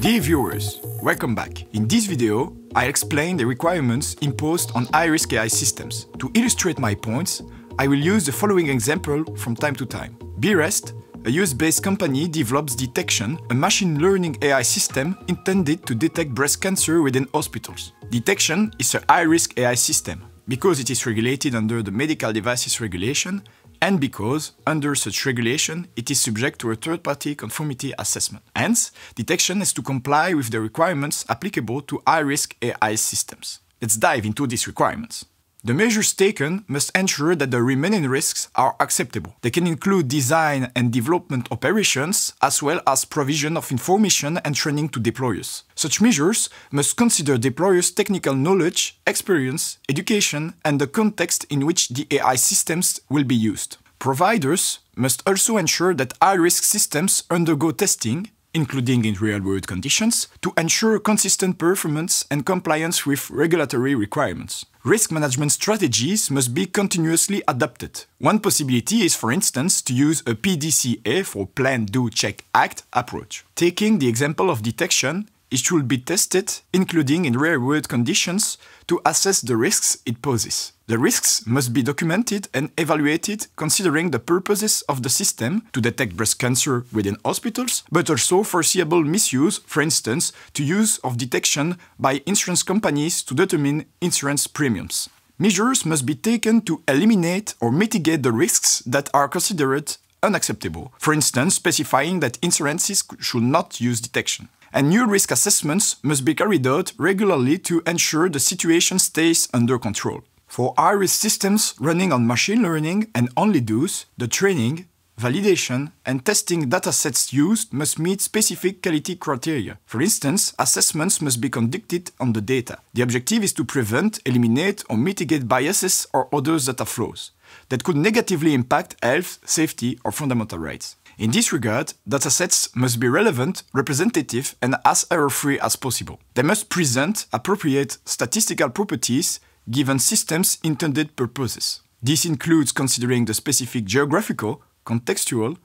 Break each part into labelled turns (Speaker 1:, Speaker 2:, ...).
Speaker 1: Dear viewers, welcome back. In this video, I explain the requirements imposed on high-risk AI systems. To illustrate my points, I will use the following example from time to time. BREST, a US-based company, develops Detection, a machine learning AI system intended to detect breast cancer within hospitals. Detection is a high-risk AI system because it is regulated under the Medical Devices Regulation and because, under such regulation, it is subject to a third-party conformity assessment. Hence, Detection has to comply with the requirements applicable to high-risk AI systems. Let's dive into these requirements. The measures taken must ensure that the remaining risks are acceptable. They can include design and development operations, as well as provision of information and training to deployers. Such measures must consider deployers' technical knowledge, experience, education, and the context in which the AI systems will be used. Providers must also ensure that high-risk systems undergo testing, including in real-world conditions, to ensure consistent performance and compliance with regulatory requirements. Risk management strategies must be continuously adapted. One possibility is, for instance, to use a PDCA for Plan, Do, Check, Act approach. Taking the example of detection, it should be tested, including in real-world conditions, to assess the risks it poses. The risks must be documented and evaluated considering the purposes of the system to detect breast cancer within hospitals, but also foreseeable misuse, for instance, to use of detection by insurance companies to determine insurance premiums. Measures must be taken to eliminate or mitigate the risks that are considered unacceptable, for instance, specifying that insurances should not use detection. And new risk assessments must be carried out regularly to ensure the situation stays under control. For high-risk systems running on machine learning and only those, the training, validation, and testing datasets used must meet specific quality criteria. For instance, assessments must be conducted on the data. The objective is to prevent, eliminate, or mitigate biases or other data flows that could negatively impact health, safety, or fundamental rights. In this regard, datasets must be relevant, representative, and as error-free as possible. They must present appropriate statistical properties given systems' intended purposes. This includes considering the specific geographical, contextual,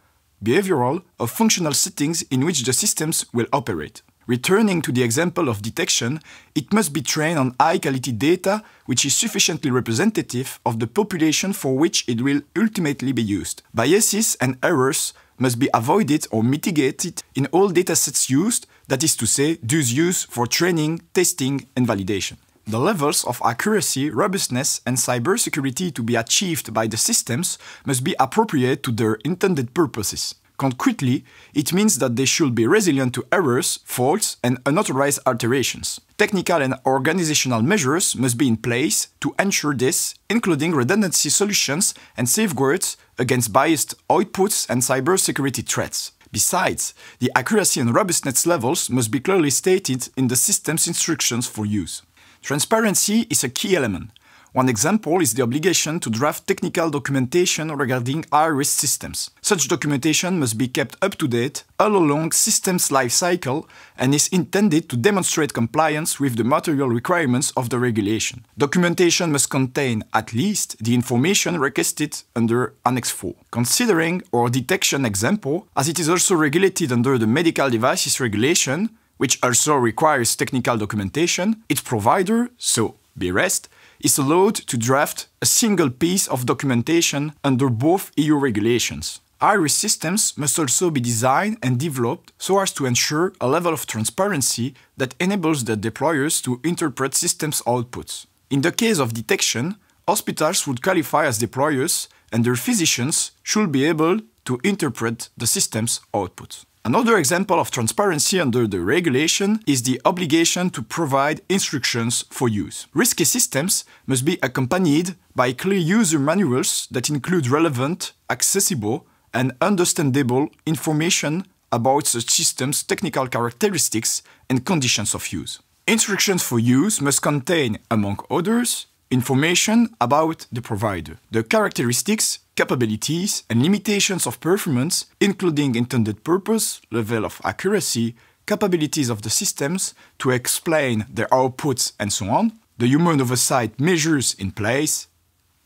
Speaker 1: behavioral, or functional settings in which the systems will operate. Returning to the example of detection, it must be trained on high-quality data which is sufficiently representative of the population for which it will ultimately be used. Biases and errors must be avoided or mitigated in all datasets used, that is to say, those used for training, testing, and validation. The levels of accuracy, robustness, and cybersecurity to be achieved by the systems must be appropriate to their intended purposes. Concretely, it means that they should be resilient to errors, faults, and unauthorized alterations. Technical and organizational measures must be in place to ensure this, including redundancy solutions and safeguards against biased outputs and cybersecurity threats. Besides, the accuracy and robustness levels must be clearly stated in the system's instructions for use. Transparency is a key element. One example is the obligation to draft technical documentation regarding high-risk systems. Such documentation must be kept up to date all along systems' life cycle and is intended to demonstrate compliance with the material requirements of the regulation. Documentation must contain at least the information requested under Annex 4. Considering our detection example, as it is also regulated under the Medical Devices Regulation, which also requires technical documentation, its provider, so BREST, is allowed to draft a single piece of documentation under both EU regulations. High-risk systems must also be designed and developed so as to ensure a level of transparency that enables the deployers to interpret systems' outputs. In the case of detection, hospitals would qualify as deployers and their physicians should be able to interpret the system's outputs. Another example of transparency under the regulation is the obligation to provide instructions for use. Risky systems must be accompanied by clear user manuals that include relevant, accessible, and understandable information about such systems' technical characteristics and conditions of use. Instructions for use must contain, among others, information about the provider, the characteristics, capabilities, and limitations of performance, including intended purpose, level of accuracy, capabilities of the systems, to explain their outputs and so on, the human oversight measures in place,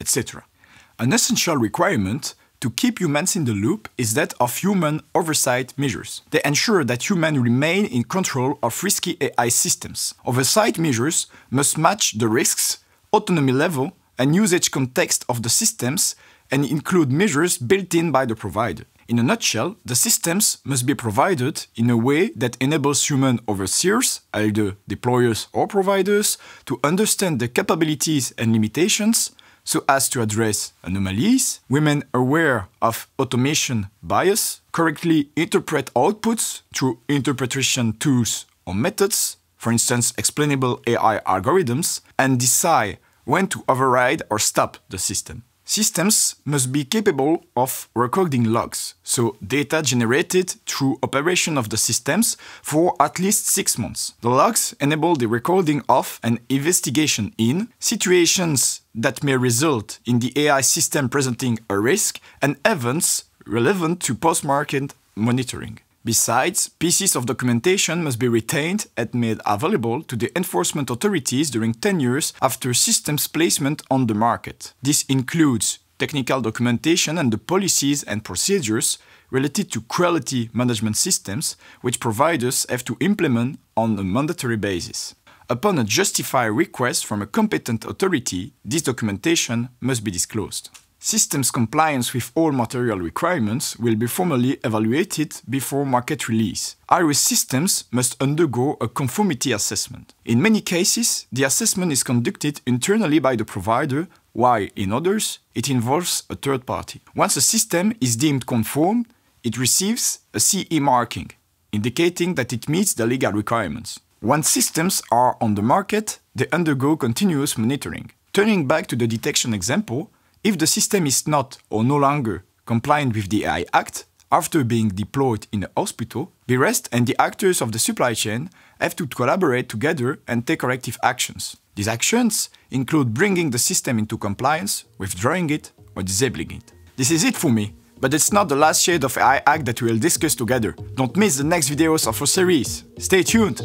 Speaker 1: etc. An essential requirement to keep humans in the loop is that of human oversight measures. They ensure that humans remain in control of risky AI systems. Oversight measures must match the risks, autonomy level, and usage context of the systems and include measures built in by the provider. In a nutshell, the systems must be provided in a way that enables human overseers, either deployers or providers, to understand the capabilities and limitations so as to address anomalies, remain aware of automation bias, correctly interpret outputs through interpretation tools or methods, for instance, explainable AI algorithms, and decide when to override or stop the system. Systems must be capable of recording logs, so data generated through operation of the systems for at least 6 months. The logs enable the recording of and investigation in situations that may result in the AI system presenting a risk and events relevant to post-market monitoring. Besides, pieces of documentation must be retained and made available to the enforcement authorities during 10 years after systems placement on the market. This includes technical documentation and the policies and procedures related to quality management systems, which providers have to implement on a mandatory basis. Upon a justified request from a competent authority, this documentation must be disclosed. Systems compliance with all material requirements will be formally evaluated before market release. High-risk systems must undergo a conformity assessment. In many cases, the assessment is conducted internally by the provider, while in others, it involves a third party. Once a system is deemed conform, it receives a CE marking, indicating that it meets the legal requirements. Once systems are on the market, they undergo continuous monitoring. Turning back to the detection example, if the system is not or no longer compliant with the AI Act, after being deployed in a hospital, BREST and the actors of the supply chain have to collaborate together and take corrective actions. These actions include bringing the system into compliance, withdrawing it, or disabling it. This is it for me, but it's not the last shade of AI Act that we'll discuss together. Don't miss the next videos of our series. Stay tuned!